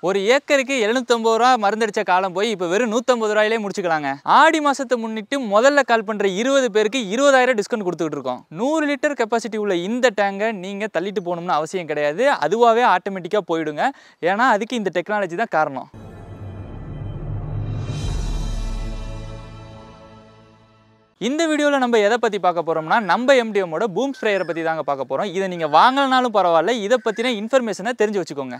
ஒரு ஏக்கருக்கு 750 ரூபா மருந்தடிச்ச காலம் போய் இப்போ வெறும் 150 ரூபாயிலே முடிச்சுக்கலாங்க. ஆடி மாசத்தை முன்னிட்டு முதல்ல கால் பண்ற 20 பேருக்கு 20,000 டிஸ்கவுண்ட் கொடுத்துட்டு இருக்கோம். 100 லிட்டர் கெப்பாசிட்டி உள்ள இந்த டேங்கை நீங்க தள்ளிட்டு போகணும்னு அவசியம் கிடையாது. அதுவாகவே ஆட்டோமேட்டிக்காக போயிடுங்க. ஏன்னா அதுக்கு இந்த டெக்னாலஜி தான் காரணம். இந்த வீடியோவில் நம்ம எதை பற்றி பார்க்க போகிறோம்னா நம்ம எம்டிஎம்மோட பூம் ஸ்ப்ரேயரை பற்றி தாங்க பார்க்க போகிறோம். இதை நீங்கள் வாங்கலனாலும் பரவாயில்ல, இதை பற்றின இன்ஃபர்மேஷனை தெரிஞ்சு வச்சுக்கோங்க.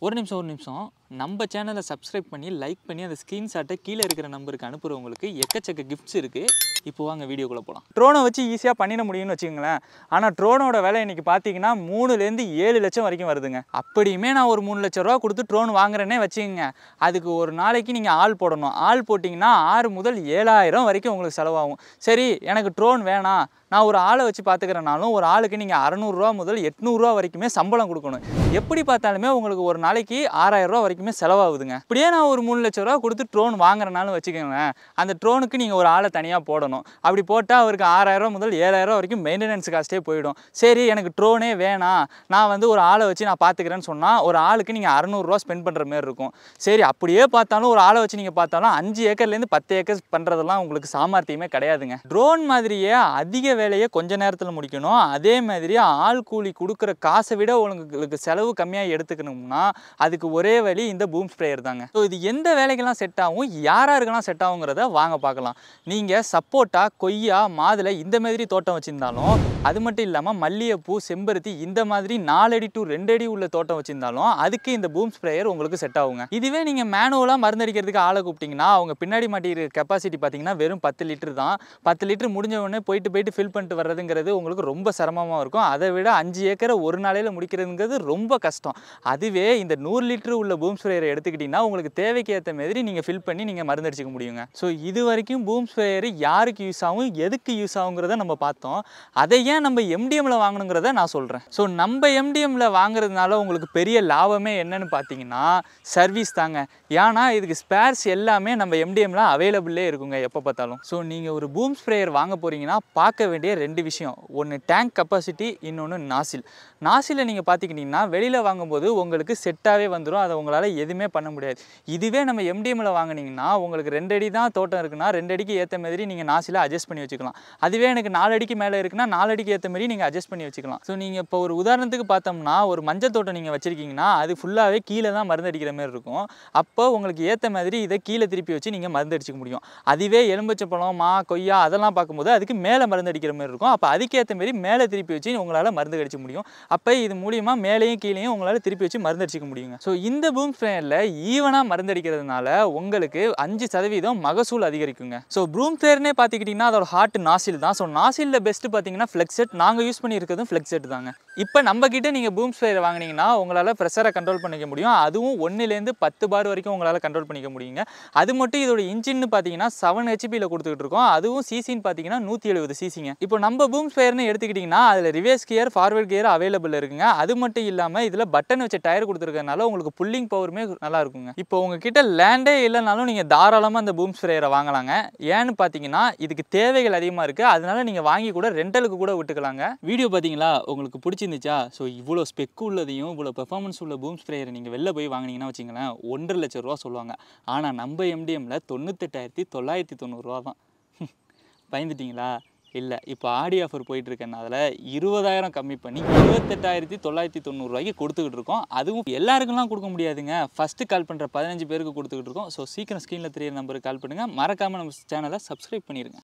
ஒரு நிமிஷம் நம்ம சேனலை சப்ஸ்கிரைப் பண்ணி லைக் பண்ணி அந்த ஸ்க்ரீன்ஷாட்டை கீழே இருக்கிற நம்பருக்கு அனுப்புகிறவங்களுக்கு எக்கச்சக்க கிஃப்ட்ஸ் இருக்குது. இப்போ வாங்க வீடியோக்குள்ளே போகலாம். ட்ரோனை வச்சு ஈஸியாக பண்ணிட முடியும்னு வச்சுக்கோங்களேன். ஆனால் ட்ரோனோட விலை இன்றைக்கி பார்த்தீங்கன்னா 3லேருந்து 7 லட்சம் வரைக்கும் வருதுங்க. அப்படியுமே நான் ஒரு 3 லட்ச ரூபா கொடுத்து ட்ரோன் வாங்குறேன்னே வச்சுக்கோங்க. அதுக்கு ஒரு நாளைக்கு நீங்கள் ஆள் போடணும். ஆள் போட்டிங்கன்னா 6 முதல் 7,000 வரைக்கும் உங்களுக்கு செலவாகும். சரி, எனக்கு ட்ரோன் வேணாம், நான் ஒரு ஆளை வச்சு பார்த்துக்கிறனாலும் ஒரு ஆளுக்கு நீங்கள் 600 ரூபா முதல் 800 ரூபா வரைக்குமே சம்பளம் கொடுக்கணும். எப்படி பார்த்தாலுமே உங்களுக்கு ஒரு நாளைக்கு 6,000 ரூபா வரைக்குமே செலவாகுதுங்க. இப்படியே நான் ஒரு 3 லட்ச ரூபா கொடுத்து ட்ரோன் வாங்குறனாலும் வச்சுக்கோங்களேன், அந்த ட்ரோனுக்கு நீங்கள் ஒரு ஆளை தனியாக போடணும். அப்படி போட்டால் அவருக்கு 6,000 ரூபா முதல் 7,000 ரூபா வரைக்கும் மெயின்டெனன்ஸ் காஸ்ட்டே போயிடும். சரி, எனக்கு ட்ரோனே வேணாம், நான் வந்து ஒரு ஆளை வச்சு நான் பார்த்துக்கிறேன்னு சொன்னால் ஒரு ஆளுக்கு நீங்கள் 600 ரூபா ஸ்பெண்ட் பண்ணுற மாதிரி இருக்கும். சரி, அப்படியே பார்த்தாலும் ஒரு ஆளை வச்சு நீங்கள் பார்த்தாலும் 5 ஏக்கர்லேருந்து 10 ஏக்கர் பண்ணுறதெல்லாம் உங்களுக்கு சாமர்த்தியமே கிடையாதுங்க. ட்ரோன் மாதிரியே அதிக வேலையை கொஞ்ச நேரத்தில் முடிக்கணும். அதே மாதிரி ஆள் கூலி கொடுக்குற காசை விட உங்களுக்கு செலவு கம்மியாக எடுத்துக்கணும்னா அதுக்கு ஒரே வழி இந்த பூம் ஸ்ப்ரேயர் தாங்க. ஸோ இது எந்த வேலைக்கெல்லாம் செட் ஆகும், யாராருக்கெல்லாம் செட் ஆகுங்கிறத வாங்க பார்க்கலாம். நீங்கள் சப்போட்டா, கொய்யா, மாதுளை இந்த மாதிரி தோட்டம் வச்சுருந்தாலும், அது மட்டும் இல்லாமல் மல்லிகைப்பூ, செம்பருத்தி இந்த மாதிரி 4 அடி to 2 அடி உள்ள தோட்டம் வச்சுருந்தாலும் அதுக்கு இந்த பூம் ஸ்ப்ரேயர் உங்களுக்கு செட் ஆகுங்க. இதுவே நீங்கள் மேனுவலாக மருந்தடிக்கிறதுக்கு ஆளை கூப்பிட்டிங்கன்னா அவங்க பின்னாடி மாட்டிக்கிற கெப்பாசிட்டி பார்த்தீங்கன்னா வெறும் 10 லிட்டர் தான். 10 லிட்டர் முடிஞ்ச உடனே போயிட்டு ஃபில் பண்ணிட்டு வர்றதுங்கிறது உங்களுக்கு ரொம்ப சிரமமாக இருக்கும். அதை விட 5 ஏக்கரை ஒரு நாளையில் முடிக்கிறதுங்கிறது ரொம்ப கஷ்டம். அதுவே இந்த 100 லிட்டர் உள்ள பூம் ஸ்ப்ரேயரை எடுத்துக்கிட்டிங்கன்னா உங்களுக்கு தேவைக்கு ஏற்ற மாதிரி நீங்கள் ஃபில் பண்ணி நீங்கள் மருந்தடிச்சிக்க முடியுங்க. ஸோ இது வரைக்கும் பூம் ஸ்ப்ரேயர் யாருக்கு யூஸ் ஆகும், எதுக்கு யூஸ் ஆகுங்கிறத நம்ம பார்த்தோம். அதை ஏன் நம்ம எம்டிஎம்மில் வாங்கணுங்கிறத நான் சொல்கிறேன். ஸோ நம்ம எம்டிஎம்மில் வாங்குறதுனால உங்களுக்கு பெரிய லாபமே என்னன்னு பார்த்தீங்கன்னா சர்வீஸ் தாங்க. ஏன்னா இதுக்கு ஸ்பேர்ஸ் எல்லாமே நம்ம எம்டிஎம்மில் அவைலபிளே இருக்குங்க எப்போ பார்த்தாலும். ஸோ நீங்கள் ஒரு பூம் ஸ்ப்ரேயர் வாங்க போகிறீங்கன்னா பார்க்க வேண்டிய 2 விஷயம். ஒன்று டேங்க் கெப்பாசிட்டி, இன்னொன்று நாசிலை நீங்கள் பார்த்துக்கிட்டிங்கன்னா வெளியில் வாங்கும்போது உங்களுக்கு செட்டாகவே வந்துடும். அதை உங்களால் எதுவுமே பண்ண முடியாது. இதுவே நம்ம எம்டிஎம்மில் வாங்கினீங்கன்னா உங்களுக்கு 2 அடி தான் தோட்டம் இருக்குன்னா 2 அடிக்கு ஏற்ற மாதிரி நீங்கள் நாசிலை அட்ஜஸ்ட் பண்ணி வச்சுக்கலாம். அதுவே எனக்கு 4 அடிக்கு மேலே இருக்குன்னா 4 அடிக்கு ஏற்ற மாதிரி நீங்கள் அட்ஜஸ்ட் பண்ணி வச்சுக்கலாம். ஸோ நீங்கள் இப்போ ஒரு உதாரணத்துக்கு பார்த்தோம்னா ஒரு மஞ்சள் தோட்டம் நீங்கள் வச்சுருக்கீங்கன்னா அது ஃபுல்லாகவே கீழே தான் மருந்தடிக்கிற மாதிரி இருக்கும். அப்போ உங்களுக்கு ஏற்ற மாதிரி இதை கீழே திருப்பி வச்சு நீங்கள் மருந்தடிச்சிக்க முடியும். அதுவே எலும்பச்சப்பழம், மா, கொய்யா அதெல்லாம் பார்க்கும்போது அதுக்கு மேலே மருந்தடிக்கிற மாதிரி இருக்கும். அப்போ அதுக்கேற்ற மாதிரி மேலே திருப்பி வச்சு உங்களால் மருந்து அடிக்க முடியும். அப்போ இது மூலியமாக மேலேயும் கீழேயும் உங்களால் திருப்பி வச்சு மருந்தடிச்சிக்க முடியுங்க. ஸோ இந்த பூம் ஸ்ப்ரேயரில் ஈவனாக மருந்தடிக்கிறதுனால உங்களுக்கு 5% மகசூல் அதிகரிக்குங்க. ஸோ பூம் ஸ்ப்ரேயர்னே பார்த்துக்கிட்டிங்கன்னா அதோட ஹார்ட் நாசில் தான். ஸோ நாசிலில் பெஸ்ட்டு பார்த்தீங்கன்னா ஃப்ளெக்ஸெட். நாங்கள் யூஸ் பண்ணியிருக்கிறதும் ஃப்ளெக்ஸெட் தாங்க. இப்போ நம்ம கிட்ட நீங்கள் பூம் ஸ்ப்ரேயர் வாங்கினீங்கன்னா உங்களால் ப்ரெஷரை கண்ட்ரோல் பண்ணிக்க முடியும். அதுவும் 1லேருந்து 10 பார் வரைக்கும் உங்களால் கண்ட்ரோல் பண்ணிக்க முடியுங்க. அது மட்டும் இதோட இன்ஜின்னு பார்த்தீங்கன்னா 7 ஹெச்பியில் கொடுத்துக்கிட்டு இருக்கோம். அதுவும் சிசின்னு பார்த்தீங்கன்னா 170 சிசிங்க. இப்போ நம்ம பூம் ஸ்ப்ரேயர்னு எடுத்துக்கிட்டிங்கன்னா அதில் reverse gear, forward gear available இருக்குங்க. அது மட்டும் இல்லாமல் இதில் பட்டன் வச்ச டயர் கொடுத்துருக்கனால உங்களுக்கு புல்லிங் பவருமே நல்லா இருக்குங்க. இப்போ உங்ககிட்ட லேண்டே இல்லைனாலும் நீங்கள் தாராளமாக அந்த பூம் ஸ்ப்ரேயரை வாங்கலாங்க. ஏன்னு பார்த்தீங்கன்னா இதுக்கு தேவைகள் அதிகமாக இருக்குது. அதனால நீங்கள் வாங்கி கூட ரெண்டலுக்கு கூட விட்டுக்கலாங்க. வீடியோ பார்த்தீங்களா, உங்களுக்கு பிடிச்சிருந்துச்சா? ஸோ இவ்வளோ ஸ்பெக் உள்ளதையும் இவ்வளோ பெர்ஃபார்மன்ஸ் உள்ள பூம் ஸ்ப்ரேயரை நீங்கள் வெளில போய் வாங்கினீங்கன்னா வச்சுங்களேன் 1,50,000 லட்சம் ரூபா சொல்லுவாங்க. ஆனால் நம்ம எம்டிஎம்மில் 98,990 ரூபா தான். பயந்துட்டிங்களா? இல்லை, இப்போ ஆடி ஆஃபர் போயிட்டுருக்கனால 20,000 கம்மி பண்ணி 28,990 ரூபாய்க்கு கொடுத்துக்கிட்டு இருக்கோம். அதுவும் எல்லாருக்குலாம் கொடுக்க முடியாதுங்க. ஃபஸ்ட்டு கால் பண்ணுற 15 பேருக்கு கொடுத்துக்கிட்டு இருக்கோம். ஸோ சீக்கிரம் ஸ்க்ரீனில் தெரியிற நம்பருக்கு கால் பண்ணுங்கள். மறக்காமல் நம்ம சேனலை சப்ஸ்கிரைப் பண்ணிடுங்க.